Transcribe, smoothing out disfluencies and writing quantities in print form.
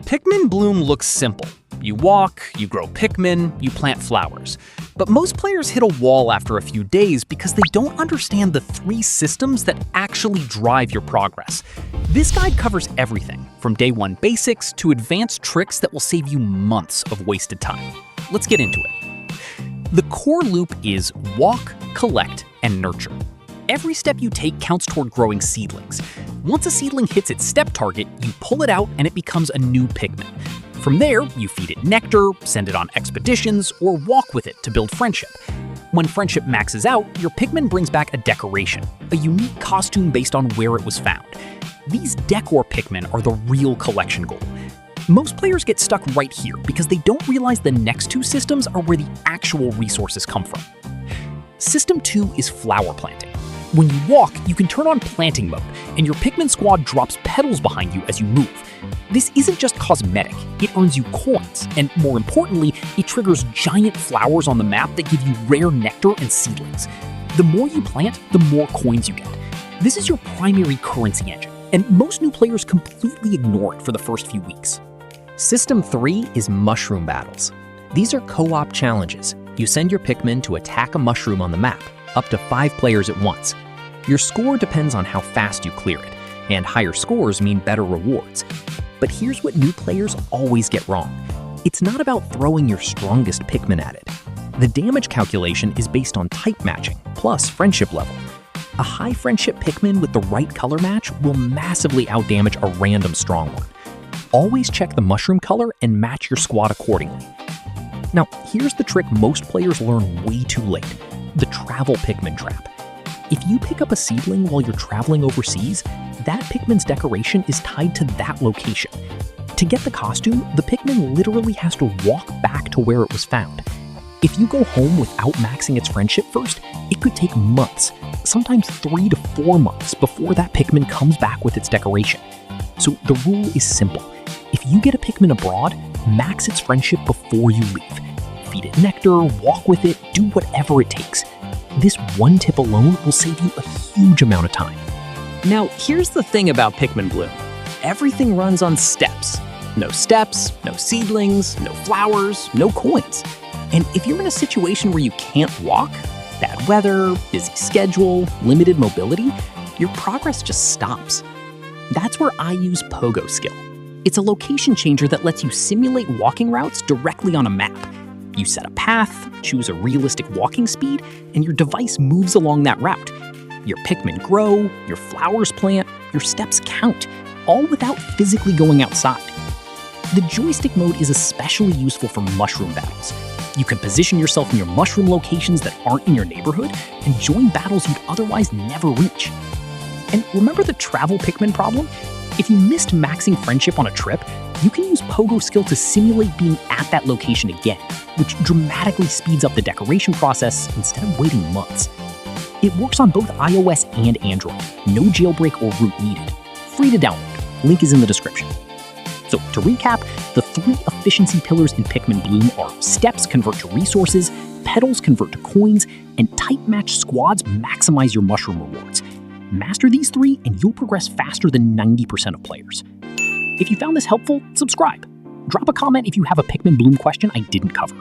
Pikmin Bloom looks simple. You walk, you grow Pikmin, you plant flowers. But most players hit a wall after a few days because they don't understand the 3 systems that actually drive your progress. This guide covers everything, from day 1 basics to advanced tricks that will save you months of wasted time. Let's get into it. The core loop is walk, collect, and nurture. Every step you take counts toward growing seedlings. Once a seedling hits its step target, you pull it out and it becomes a new Pikmin. From there, you feed it nectar, send it on expeditions, or walk with it to build friendship. When friendship maxes out, your Pikmin brings back a decoration, a unique costume based on where it was found. These decor Pikmin are the real collection goal. Most players get stuck right here because they don't realize the next 2 systems are where the actual resources come from. System 2 is flower planting. When you walk, you can turn on planting mode, and your Pikmin squad drops petals behind you as you move. This isn't just cosmetic, it earns you coins, and more importantly, it triggers giant flowers on the map that give you rare nectar and seedlings. The more you plant, the more coins you get. This is your primary currency engine, and most new players completely ignore it for the first few weeks. System 3 is mushroom battles. These are co-op challenges. You send your Pikmin to attack a mushroom on the map, up to 5 players at once. Your score depends on how fast you clear it, and higher scores mean better rewards. But here's what new players always get wrong. It's not about throwing your strongest Pikmin at it. The damage calculation is based on type matching, plus friendship level. A high friendship Pikmin with the right color match will massively outdamage a random strong one. Always check the mushroom color and match your squad accordingly. Now, here's the trick most players learn way too late: the travel Pikmin trap. If you pick up a seedling while you're traveling overseas, that Pikmin's decoration is tied to that location. To get the costume, the Pikmin literally has to walk back to where it was found. If you go home without maxing its friendship first, it could take months, sometimes 3 to 4 months before that Pikmin comes back with its decoration. So the rule is simple. If you get a Pikmin abroad, max its friendship before you leave. Feed it nectar, walk with it, do whatever it takes. This one tip alone will save you a huge amount of time. Now, here's the thing about Pikmin Bloom. Everything runs on steps. No steps, no seedlings, no flowers, no coins. And if you're in a situation where you can't walk, bad weather, busy schedule, limited mobility, your progress just stops. That's where I use PoGoSkill. It's a location changer that lets you simulate walking routes directly on a map. You set a path, choose a realistic walking speed, and your device moves along that route. Your Pikmin grow, your flowers plant, your steps count, all without physically going outside. The joystick mode is especially useful for mushroom battles. You can position yourself in your mushroom locations that aren't in your neighborhood and join battles you'd otherwise never reach. And remember the travel Pikmin problem? If you missed maxing friendship on a trip, you can use PoGoSkill to simulate being at that location again, which dramatically speeds up the decoration process instead of waiting months. It works on both iOS and Android, no jailbreak or root needed. Free to download, link is in the description. So to recap, the 3 efficiency pillars in Pikmin Bloom are steps convert to resources, petals convert to coins, and type match squads maximize your mushroom rewards. Master these 3 and you'll progress faster than 90% of players. If you found this helpful, subscribe. Drop a comment if you have a Pikmin Bloom question I didn't cover.